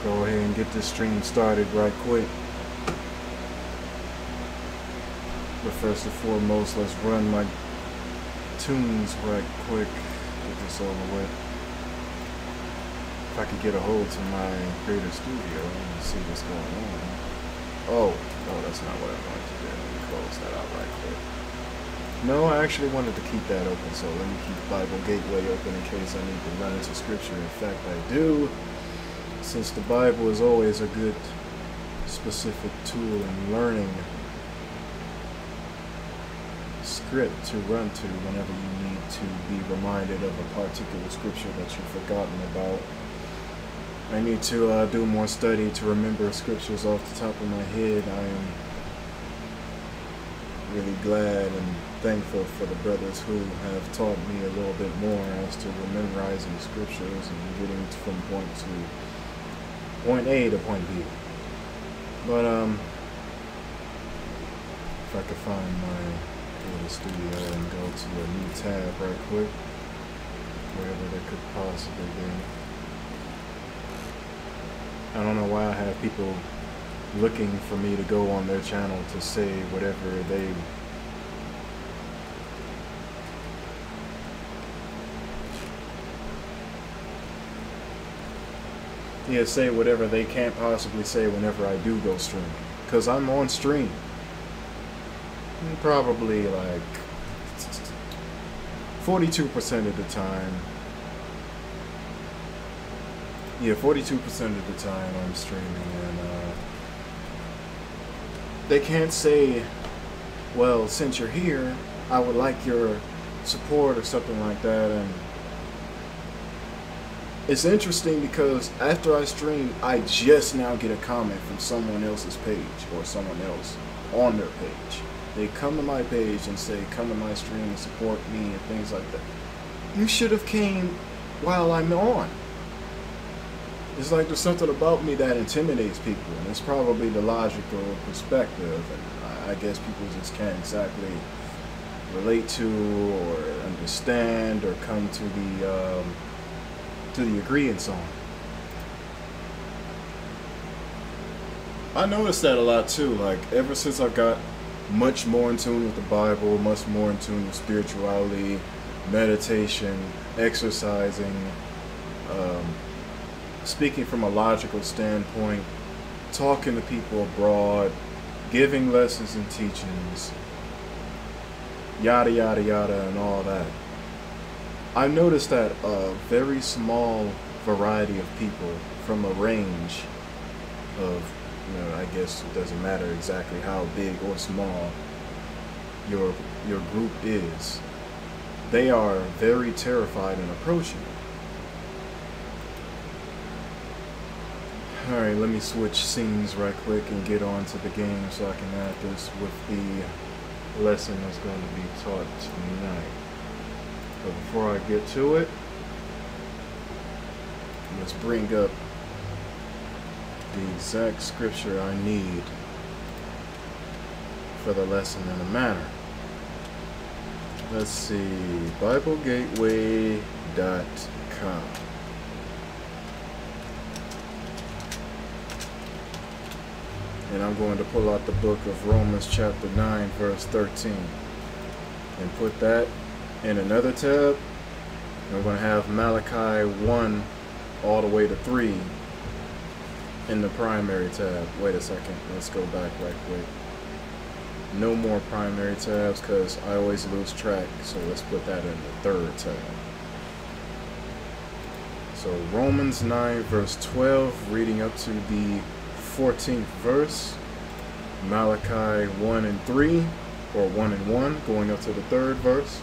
Go ahead and get this stream started right quick. But first and foremost, let's run my tunes right quick. Get this over with. If I could get a hold to my creator studio and see what's going on. Oh, that's not what I wanted to do. Let me close that out right quick. No, I actually wanted to keep that open, so let me keep Bible Gateway open in case I need to run into scripture. In fact, I do. Since the Bible is always a good specific tool in learning script to run to whenever you need to be reminded of a particular scripture that you've forgotten about. I need to do more study to remember scriptures off the top of my head. I am really glad and thankful for the brothers who have taught me a little bit more as to memorizing scriptures and getting from point A to point B. But if I could find my little studio and go to a new tab right quick, wherever there could possibly be. I don't know why I have people looking for me to go on their channel to say whatever they say whatever they can't possibly say whenever I do go stream. Because I'm on stream. Probably like 42% of the time. Yeah, 42% of the time I'm streaming, and they can't say, well, since you're here, I would like your support or something like that. And it's interesting because after I stream, I just now get a comment from someone else's page or someone else on their page. They come to my page and say, come to my stream and support me and things like that. You should have came while I'm on. It's like there's something about me that intimidates people, and it's probably the logical perspective, and I guess people just can't exactly relate to or understand or come to the agreement on. I noticed that a lot too, like ever since I got much more in tune with the Bible, much more in tune with spirituality, meditation, exercising, speaking from a logical standpoint, talking to people abroad, giving lessons and teachings, yada yada yada and all that. I noticed that a very small variety of people from a range of, I guess it doesn't matter exactly how big or small your group is, they are very terrified in approaching it. Alright, let me switch scenes right quick and get on to the game so I can add this with the lesson that's going to be taught tonight. But before I get to it, let's bring up the exact scripture I need for the lesson in a manner. Let's see, BibleGateway.com. And I'm going to pull out the book of Romans chapter 9 verse 13 and put that in another tab. I'm going to have Malachi 1 all the way to 3 in the primary tab. Wait a second, let's go back right quick. No more primary tabs because I always lose track, so let's put that in the third tab. So Romans 9 verse 12 reading up to the 14th verse, Malachi 1 and 3, or 1 and 1, going up to the 3rd verse.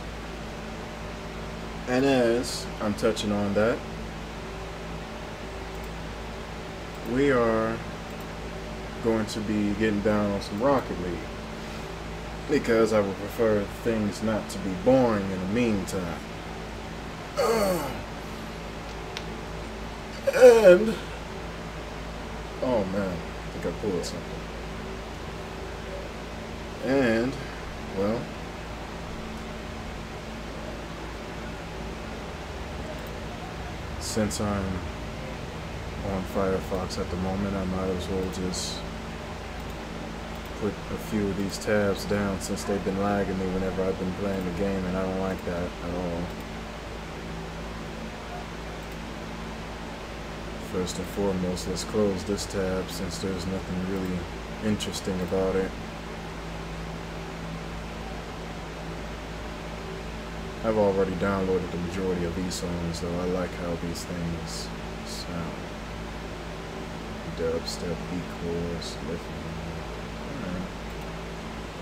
And as I'm touching on that, we are going to be getting down on some Rocket League, because I would prefer things not to be boring in the meantime. And oh man, I think I pulled something. And, well, since I'm on Firefox at the moment. I might as well just put a few of these tabs down since they've been lagging me whenever I've been playing the game, and I don't like that at all. First and foremost, let's close this tab since there's nothing really interesting about it. I've already downloaded the majority of these songs, though. I like how these things sound. Dubstep, B-chorus, alright.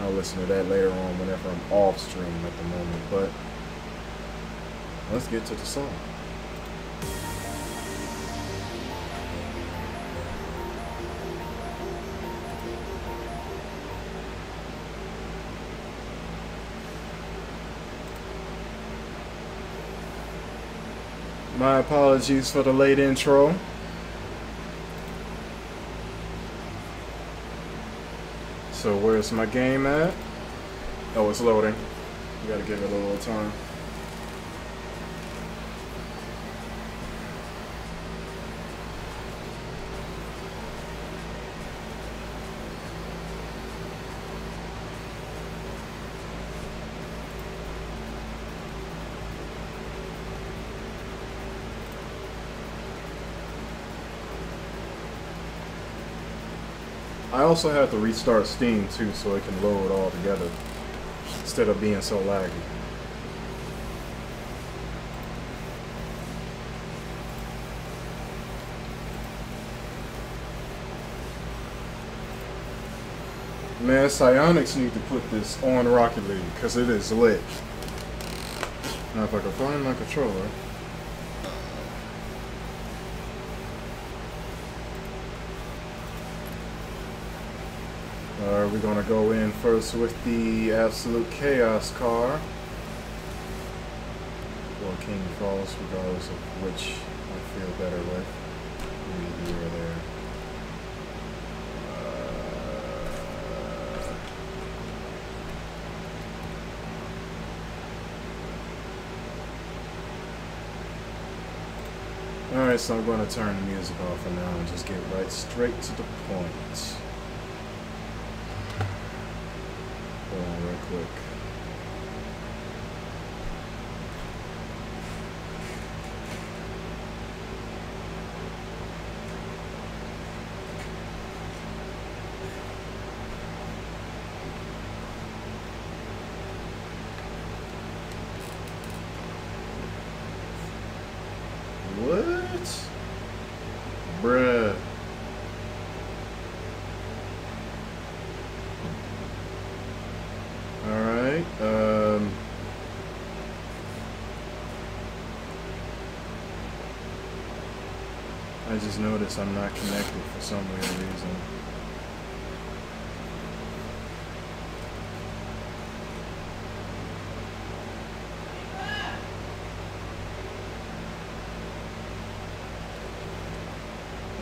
I'll listen to that later on whenever I'm off stream at the moment, but let's get to the song. My apologies for the late intro. So where's my game at? Oh, it's loading. You gotta give it a little time. I also have to restart Steam too so it can load all together instead of being so laggy. Man, Psyonix need to put this on Rocket League because it is lit. Now if I can find my controller. We're going to go in first with the Absolute Chaos car. Or King Falls, regardless of which I feel better with. Here or there. Alright, so I'm going to turn the music off for now and just get right straight to the point. Hold on real quick. What? Bruh. Alright, I just noticed I'm not connected for some weird reason.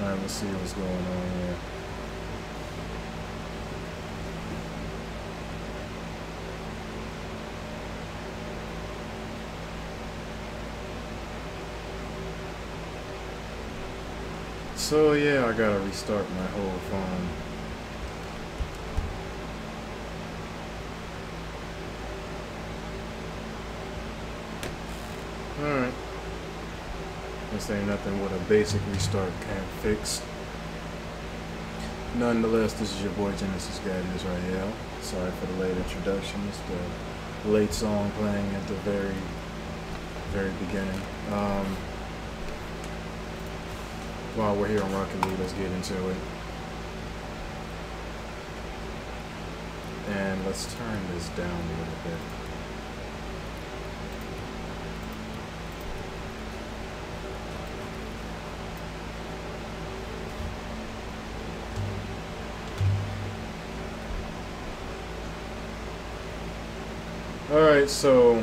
Alright, let's see what's going on here. So yeah, I gotta restart my whole phone. Alright. This ain't nothing what a basic restart can't fix. Nonetheless, this is your boy Genesis Guy, this right here. Sorry for the late introduction. It's the late song playing at the very beginning. While we're here on Rocket League, let's get into it. And let's turn this down a little bit. Alright, so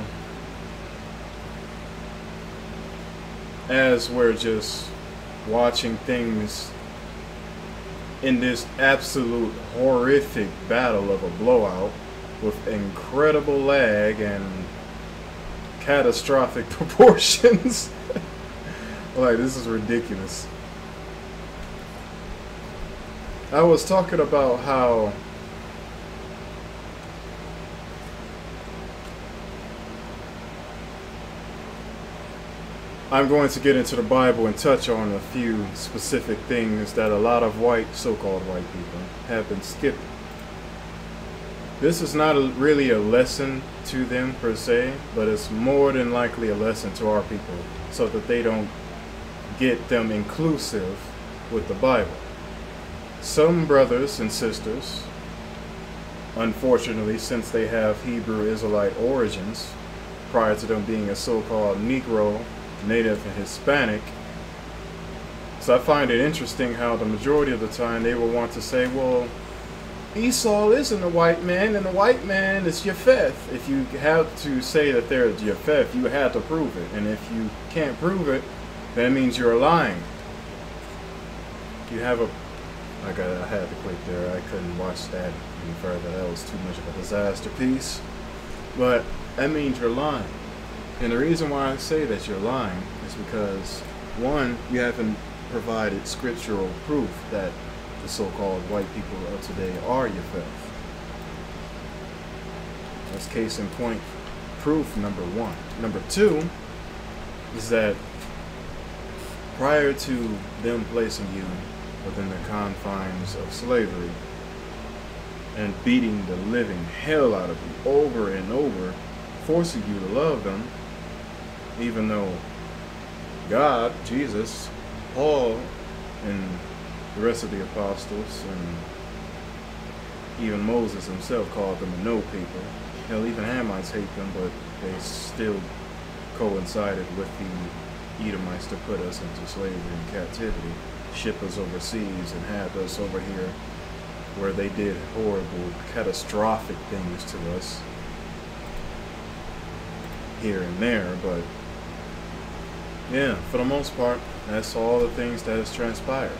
as we're just watching things in this absolute horrific battle of a blowout with incredible lag and catastrophic proportions. Like, this is ridiculous. I was talking about how I'm going to get into the Bible and touch on a few specific things that a lot of so-called white people have been skipping. This is not really a lesson to them per se, but it's more than likely a lesson to our people so that they don't get them inclusive with the Bible. Some brothers and sisters, unfortunately, since they have Hebrew Israelite origins, prior to them being a so-called Negro, Native, and Hispanic, so I find it interesting how the majority of the time they will want to say, well, Esau isn't a white man, and the white man is Japheth. If you have to say that they're Japheth, you have to prove it. And if you can't prove it, that means you're lying. You have a... I had to quit there. I couldn't watch that any further. That was too much of a disaster piece. But that means you're lying. And the reason why I say that you're lying is because, one, you haven't provided scriptural proof that the so-called white people of today are Japheth. That's case in point proof number one. Number two is that prior to them placing you within the confines of slavery and beating the living hell out of you over and over, forcing you to love them, even though God, Jesus, Paul, and the rest of the apostles, and even Moses himself called them a no people. Hell, even Hamites hate them, but they still coincided with the Edomites to put us into slavery and captivity, ship us overseas, and have us over here where they did horrible, catastrophic things to us here and there. But yeah, for the most part, that's all the things that has transpired.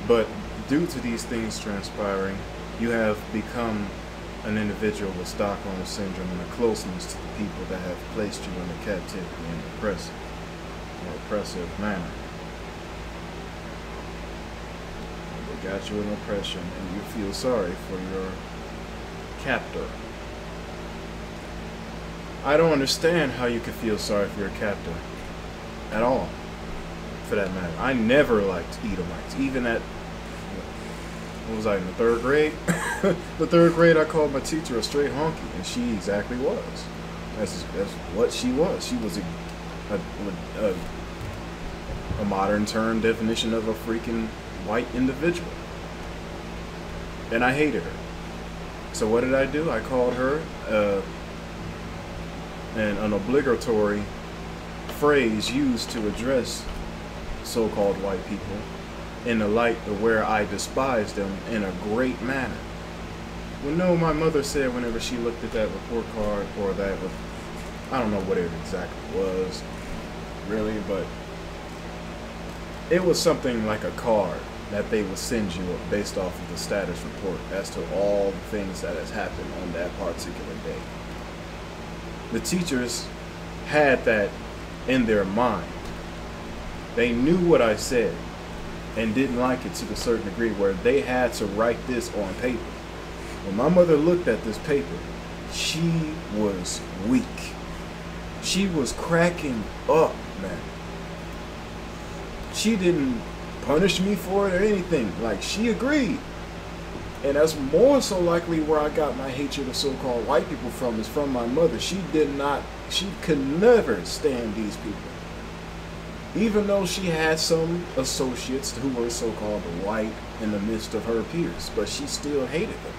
But due to these things transpiring, you have become an individual with Stockholm Syndrome and a closeness to the people that have placed you in a captivity and oppressive manner. They got you in oppression, and you feel sorry for your captor. I don't understand how you could feel sorry for your captor at all, for that matter. I never liked Edomites, even at, what was I, in the third grade? The third grade, I called my teacher a straight honky, and she exactly was. That's what she was. She was a modern term definition of a freaking white individual. And I hated her. So what did I do? I called her an obligatory phrase used to address so-called white people in the light of where I despised them in a great manner. Well, no, my mother said whenever she looked at that report card, or that, I don't know what it exactly was, really, but it was something like a card that they would send you based off of the status report as to all the things that has happened on that particular day. The teachers had that in their mind. They knew what I said and didn't like it to a certain degree where they had to write this on paper. When my mother looked at this paper, she was weak. She was cracking up, man. She didn't punish me for it or anything. Like, she agreed. And that's more so likely where I got my hatred of so-called white people from, is from my mother. She could never stand these people. Even though she had some associates who were so-called white in the midst of her peers, but she still hated them.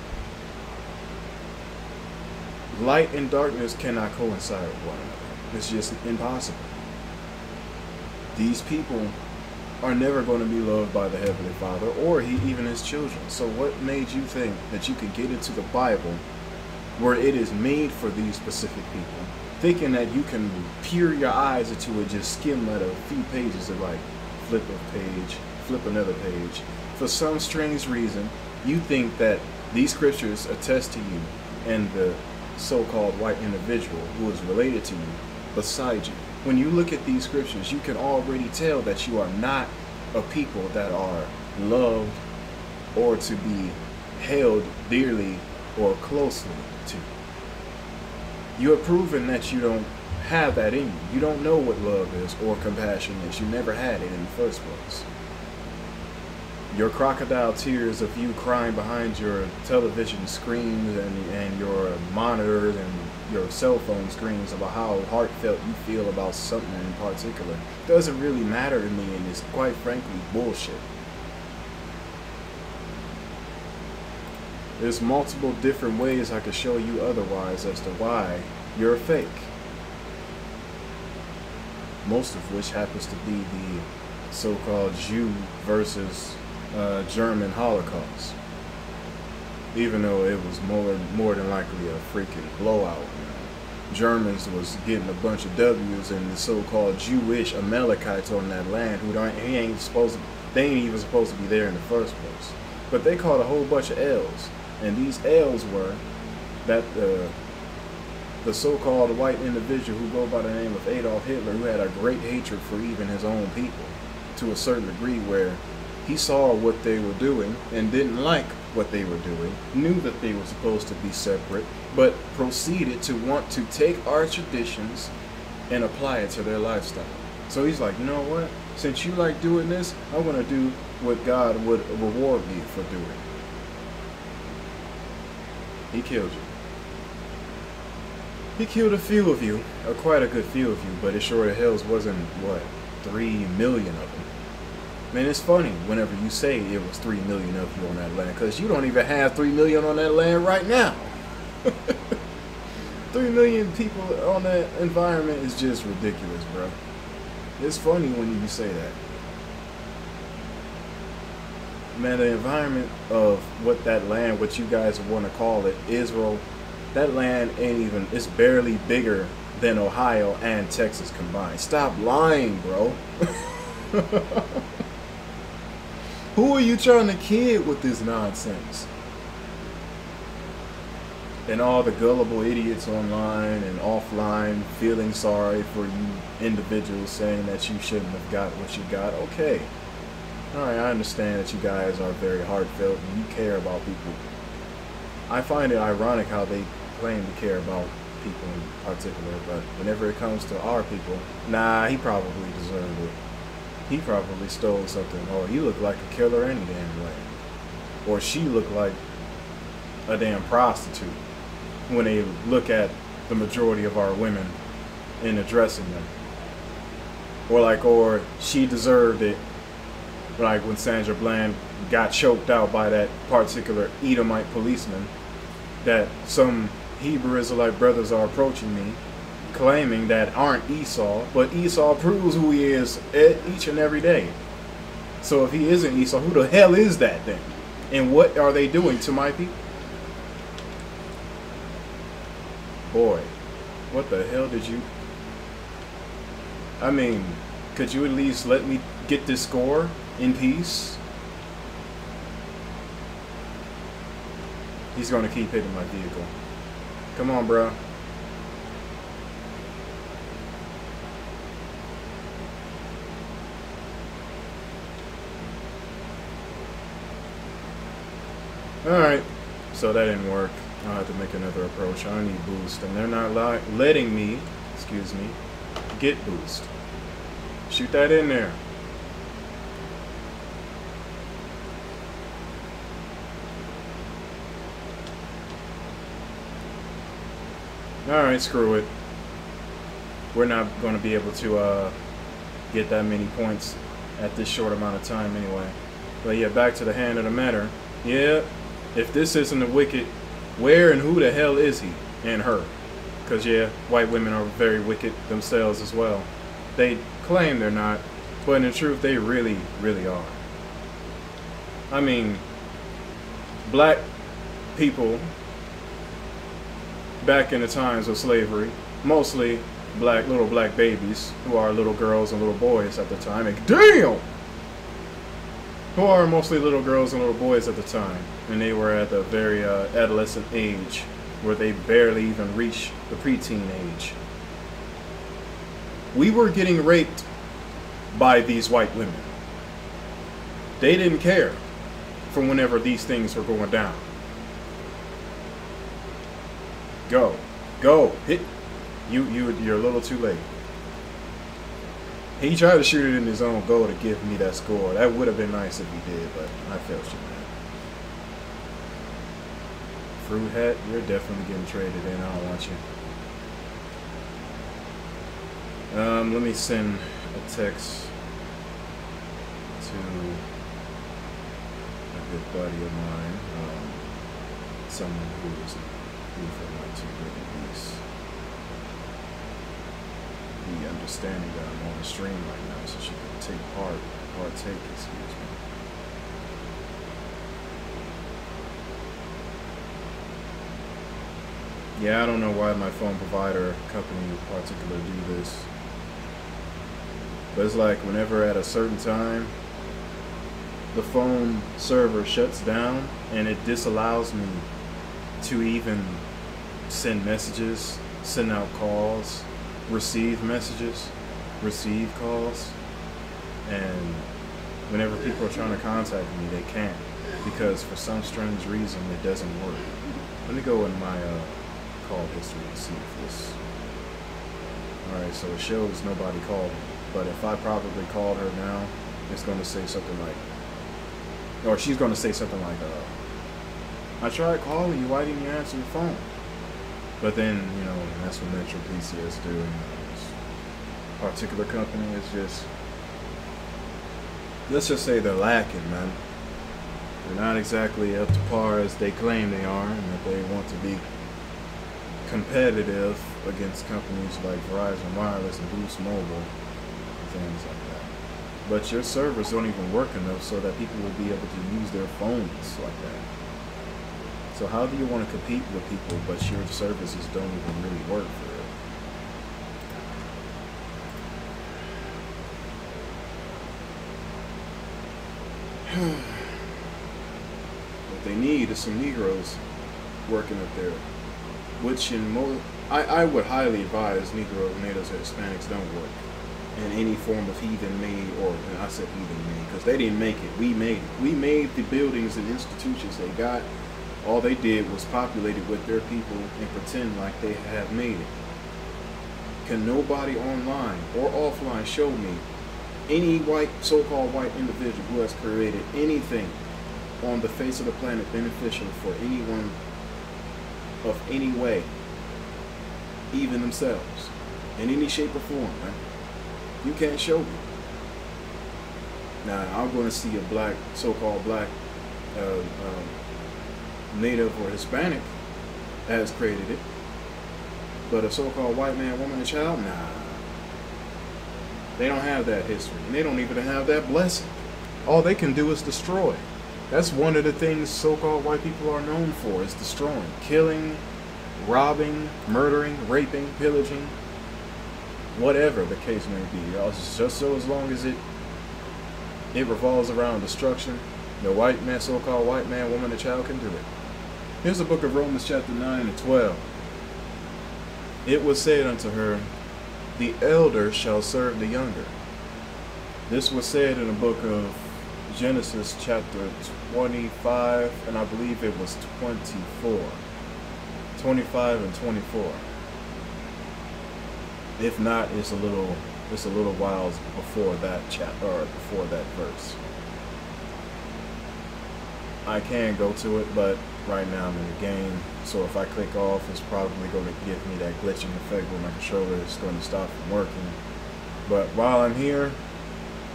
Light and darkness cannot coincide with one another. It's just impossible. These people are never going to be loved by the Heavenly Father or even his children. So what made you think that you could get into the Bible where it is made for these specific people, thinking that you can peer your eyes into it, just skim at a few pages of, like, flip a page, flip another page. For some strange reason, you think that these scriptures attest to you and the so-called white individual who is related to you beside you. When you look at these scriptures, you can already tell that you are not a people that are loved or to be held dearly or closely to. You have proven that you don't have that in you. You don't know what love is or compassion is. You never had it in the first place. Your crocodile tears of you crying behind your television screens and your monitors and your cell phone screens about how heartfelt you feel about something in particular doesn't really matter to me, and it's quite frankly bullshit. There's multiple different ways I could show you otherwise as to why you're a fake. Most of which happens to be the so-called Jew versus German Holocaust. Even though it was more than likely a freaking blowout. Germans was getting a bunch of W's, and the so-called Jewish Amalekites on that land they ain't even supposed to be there in the first place. But they caught a whole bunch of L's, and these L's were that the so-called white individual who go by the name of Adolf Hitler, who had a great hatred for even his own people to a certain degree, where he saw what they were doing and didn't like what they were doing, knew that they were supposed to be separate, but proceeded to want to take our traditions and apply it to their lifestyle. So he's like, you know what? Since you like doing this, I'm going to do what God would reward me for doing. He killed you. He killed a few of you, or quite a good few of you, but it sure the hells wasn't, what, 3 million of them. Man, it's funny whenever you say it was 3 million of you on that land, because you don't even have 3 million on that land right now. 3 million people on that environment is just ridiculous, bro. It's funny when you say that. Man, the environment of what that land, what you guys want to call it, Israel, that land ain't even, it's barely bigger than Ohio and Texas combined. Stop lying, bro. Who are you trying to kid with this nonsense? And all the gullible idiots online and offline feeling sorry for you individuals, saying that you shouldn't have got what you got. Okay. Alright, I understand that you guys are very heartfelt and you care about people. I find it ironic how they claim to care about people in particular, but whenever it comes to our people, nah, he probably deserved it. He probably stole something, or he looked like a killer any damn way. Or she looked like a damn prostitute when they look at the majority of our women in addressing them. Or she deserved it, like when Sandra Bland got choked out by that particular Edomite policeman, that some Hebrew Israelite brothers are approaching me, claiming that aren't Esau, but Esau proves who he is each and every day. So if he isn't Esau, who the hell is that then? And what are they doing to my people? Boy, what the hell did you... I mean, could you at least let me get this score in peace? He's going to keep hitting my vehicle. Come on, bro. Alright, so that didn't work. I'll have to make another approach. I need boost, and they're not letting me, excuse me, get boost. Shoot that in there. Alright, screw it. We're not going to be able to get that many points at this short amount of time anyway. But yeah, back to the hand of the matter. Yeah. If this isn't a wicked, where and who the hell is he and her? Because, yeah, white women are very wicked themselves as well. They claim they're not, but in truth, they really, really are. I mean, black people, back in the times of slavery, mostly little black babies, who are little girls and little boys at the time, and damn! Who are mostly little girls and little boys at the time, and they were at a very adolescent age, where they barely even reached the preteen age. We were getting raped by these white women. They didn't care. from whenever these things were going down. Go. Hit. You're a little too late. He tried to shoot it in his own goal to give me that score. That would have been nice if he did, but I failed you, man. Fruit hat, you're definitely getting traded in. I don't want you. Let me send a text to a good buddy of mine, someone who is not too good at least. The understanding that I'm on the stream right now, so she can partake, excuse me. Yeah, I don't know why my phone provider company in particular do this. But it's like whenever at a certain time the phone server shuts down and it disallows me to even send messages, send out calls, receive messages, receive calls, and whenever people are trying to contact me, they can't, because for some strange reason it doesn't work. Let me go in my call history and see if this... Alright, so it shows nobody called me, but if I probably called her now, it's going to say something like, or she's going to say something like, I tried calling you, why didn't you answer your phone? But then, you know, that's what Metro PCS do. And this particular company is just, let's just say they're lacking, man. They're not exactly up to par as they claim they are, and that they want to be competitive against companies like Verizon Wireless and Boost Mobile and things like that. But your servers don't even work enough so that people will be able to use their phones like that. So how do you want to compete with people, but your services don't even really work for it? What they need is some Negroes working up there, which in I would highly advise Negroes, natives, or Hispanics don't work in any form of heathen made, or I said heathen made because they didn't make it. We made it. We made the buildings and institutions they got. All they did was populate it with their people and pretend like they have made it. Can nobody online or offline show me any white, so-called white individual who has created anything on the face of the planet beneficial for anyone of any way, even themselves, in any shape or form, man? You can't show me. Now, I'm going to see a black, so-called black, native or Hispanic has created it, but a so-called white man, woman, and child, nah. They don't have that history, and they don't even have that blessing. All they can do is destroy. That's one of the things so-called white people are known for, is destroying, killing, robbing, murdering, raping, pillaging, whatever the case may be. Just so as long as it revolves around destruction, the white man, so-called white man, woman, and child can do it. Here's the book of Romans chapter 9 and 12. It was said unto her, the elder shall serve the younger. This was said in the book of Genesis chapter 25, and I believe it was 24. 25 and 24. If not, it's a little while before that chapter, or before that verse. I can go to it, but right now I'm in the game, so if I click off, it's probably going to give me that glitching effect where my controller is going to stop from working. But while I'm here,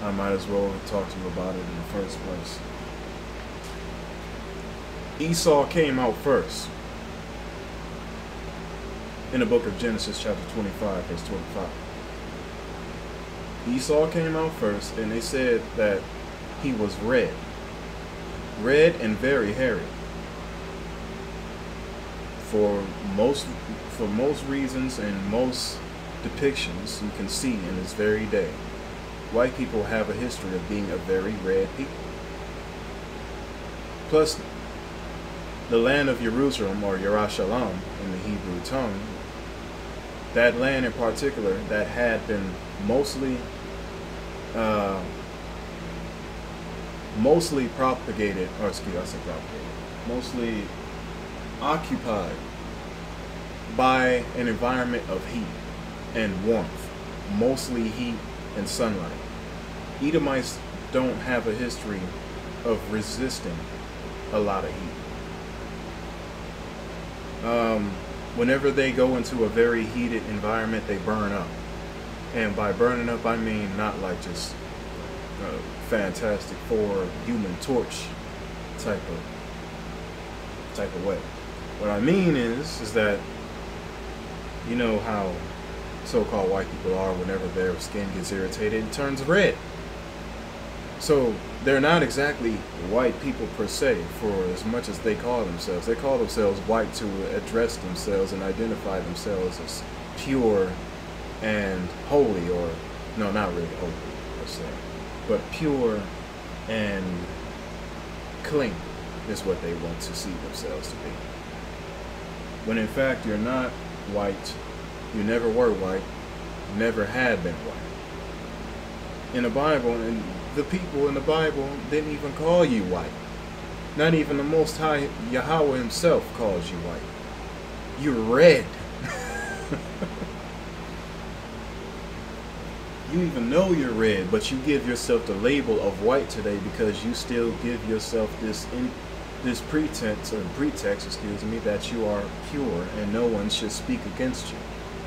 I might as well talk to you about it in the first place. Esau came out first in the book of Genesis chapter 25, verse 25. Esau came out first, and they said that he was red and very hairy. For most reasons and most depictions you can see in this very day, white people have a history of being a very red people. Plus, the land of Jerusalem, or Yerushalayim in the Hebrew tongue, that land in particular that had been mostly mostly propagated, or excuse me, I said propagated, mostly occupied by an environment of heat and warmth, mostly heat and sunlight. Edomites don't have a history of resisting a lot of heat. Whenever they go into a very heated environment, they burn up. And by burning up, I mean not like just Fantastic Four, Human Torch type of way. What I mean is that you know how so-called white people are whenever their skin gets irritated, it turns red. So they're not exactly white people per se, for as much as they call themselves. They call themselves white to address themselves and identify themselves as pure and holy, or no, not really holy per se, but pure and clean is what they want to see themselves to be. When in fact you're not white, you never were white, never had been white. In the Bible, and the people in the Bible didn't even call you white. Not even the Most High Yahawah himself calls you white. You're red. You even know you're red, but you give yourself the label of white today because you still give yourself this pretext, excuse me, that you are pure and no one should speak against you.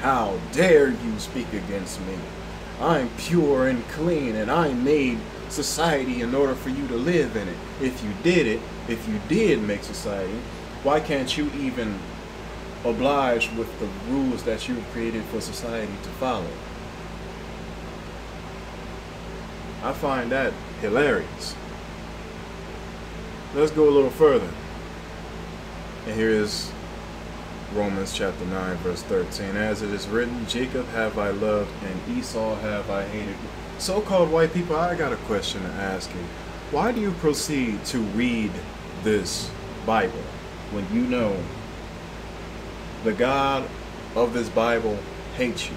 How dare you speak against me? I'm pure and clean, and I made society in order for you to live in it. If you did make society, why can't you even oblige with the rules that you've created for society to follow? I find that hilarious. Let's go a little further. And here is Romans chapter 9, verse 13. As it is written, Jacob have I loved, and Esau have I hated. So-called white people, I got a question to ask you. Why do you proceed to read this Bible when you know the God of this Bible hates you?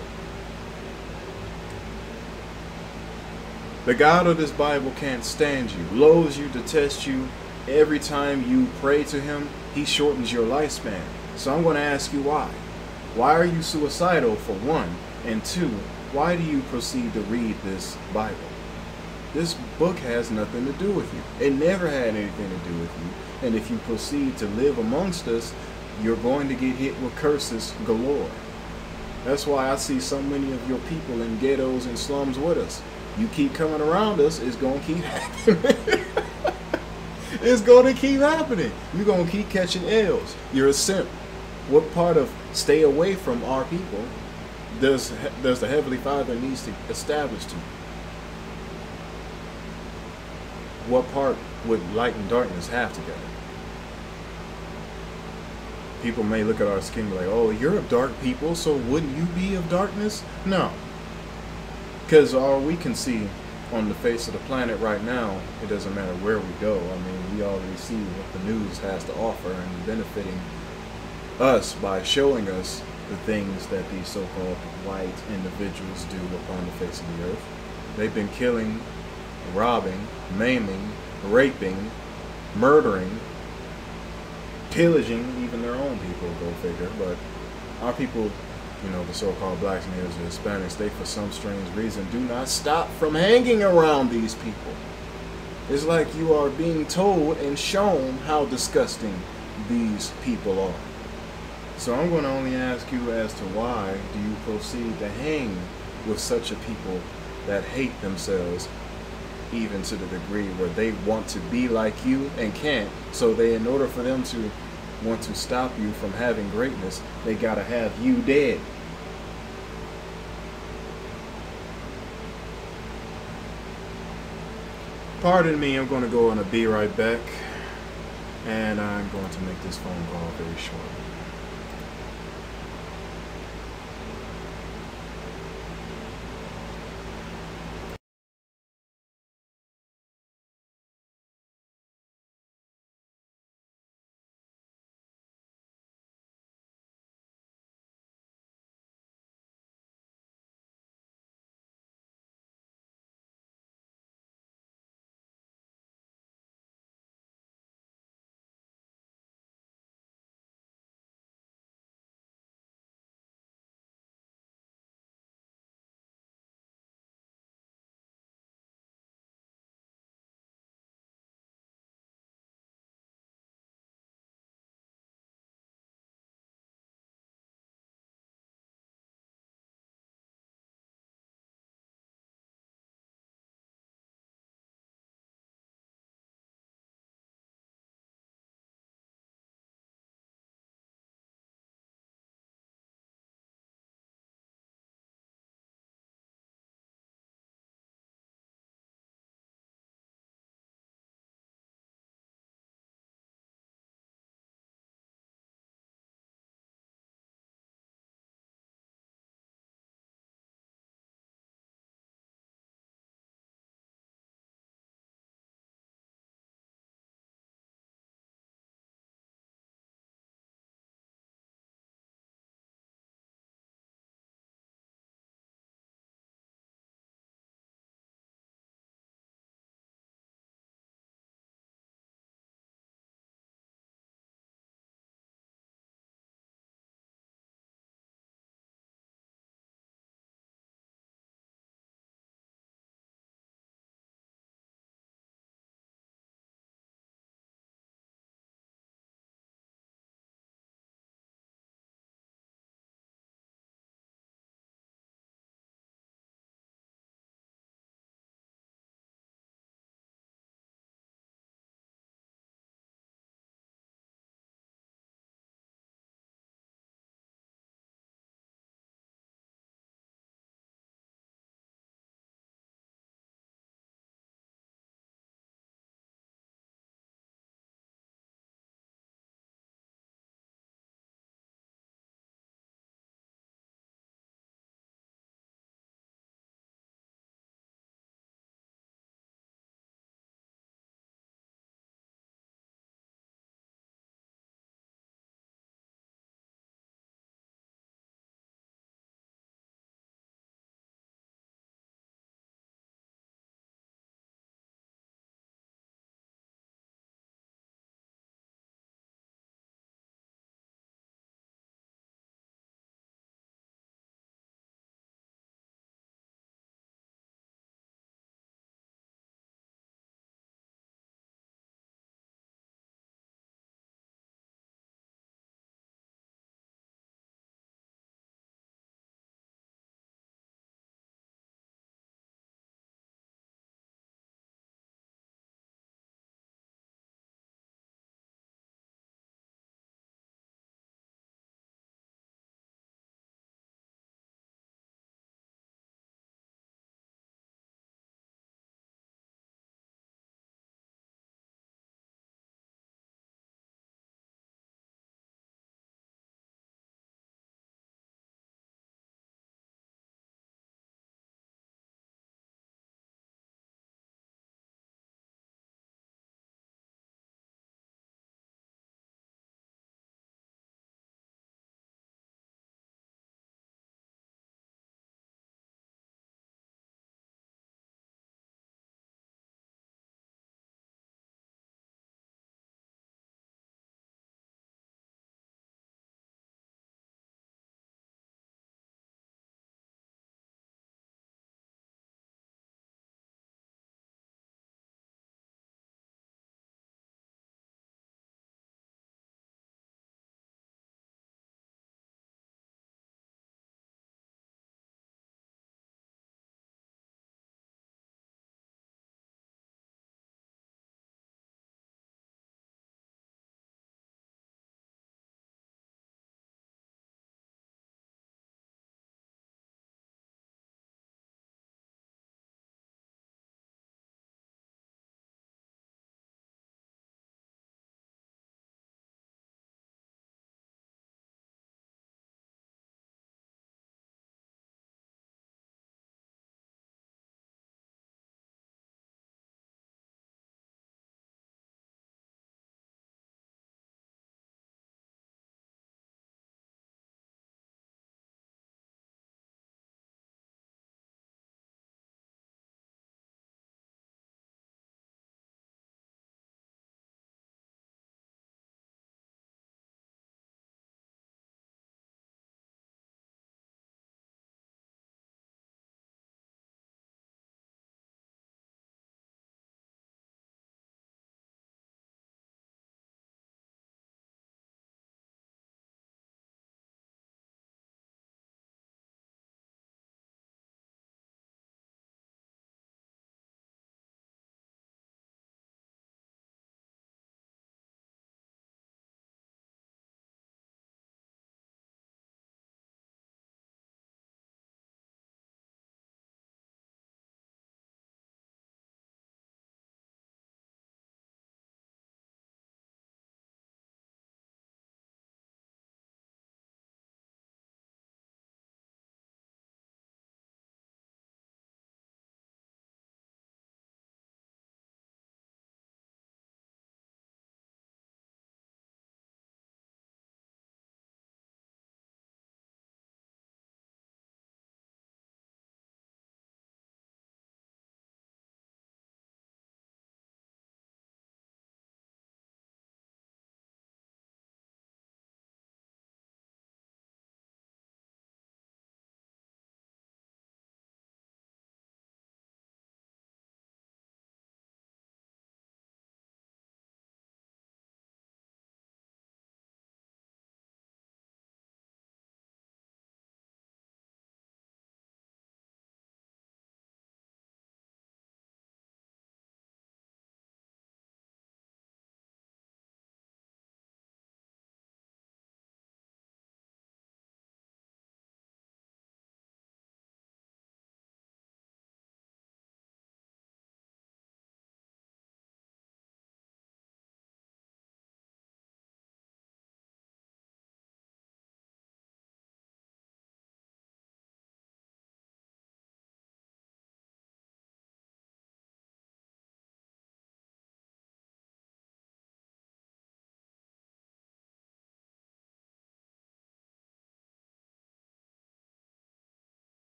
The God of this Bible can't stand you, loathes you, detests you. Every time you pray to him, he shortens your lifespan. So I'm going to ask you why. Why are you suicidal, for one? And two, why do you proceed to read this Bible? This book has nothing to do with you. It never had anything to do with you. And if you proceed to live amongst us, you're going to get hit with curses galore. That's why I see so many of your people in ghettos and slums with us. You keep coming around us, it's going to keep happening. It's going to keep happening. You're going to keep catching L's. You're a simp. What part of stay away from our people does the Heavenly Father needs to establish to you? What part would light and darkness have together? People may look at our skin and be like, oh, you're of dark people, so wouldn't you be of darkness? No. Because all we can see on the face of the planet right now, it doesn't matter where we go. I mean, we already see what the news has to offer and benefiting us by showing us the things that these so-called white individuals do upon the face of the earth. They've been killing, robbing, maiming, raping, murdering, pillaging even their own people, go figure. But our people, you know, the so-called blacks, natives, and Hispanics, they for some strange reason do not stop from hanging around these people. It's like you are being told and shown how disgusting these people are. So I'm going to only ask you as to why do you proceed to hang with such a people that hate themselves, even to the degree where they want to be like you and can't. So they, in order for them to want to stop you from having greatness, they got to have you dead. Pardon me, I'm going to go on a be right back, and I'm going to make this phone call very short.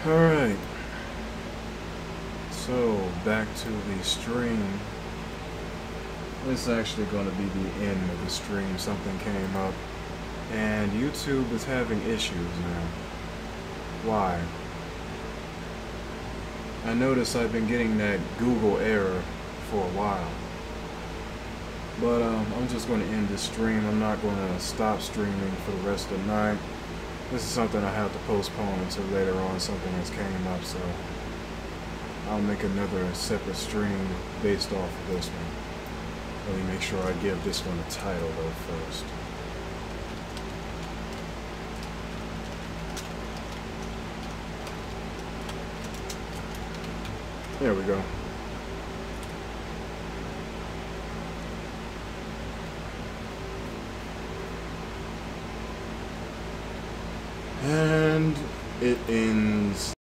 Alright. So, back to the stream. This is actually going to be the end of the stream. Something came up. And YouTube is having issues now. Why? I notice I've been getting that Google error for a while. But I'm just going to end this stream. I'm not going to stop streaming for the rest of the night. This is something I have to postpone until later on. Something that's came up, so I'll make another separate stream based off of this one. Let me make sure I give this one a title though first. There we go. And it ends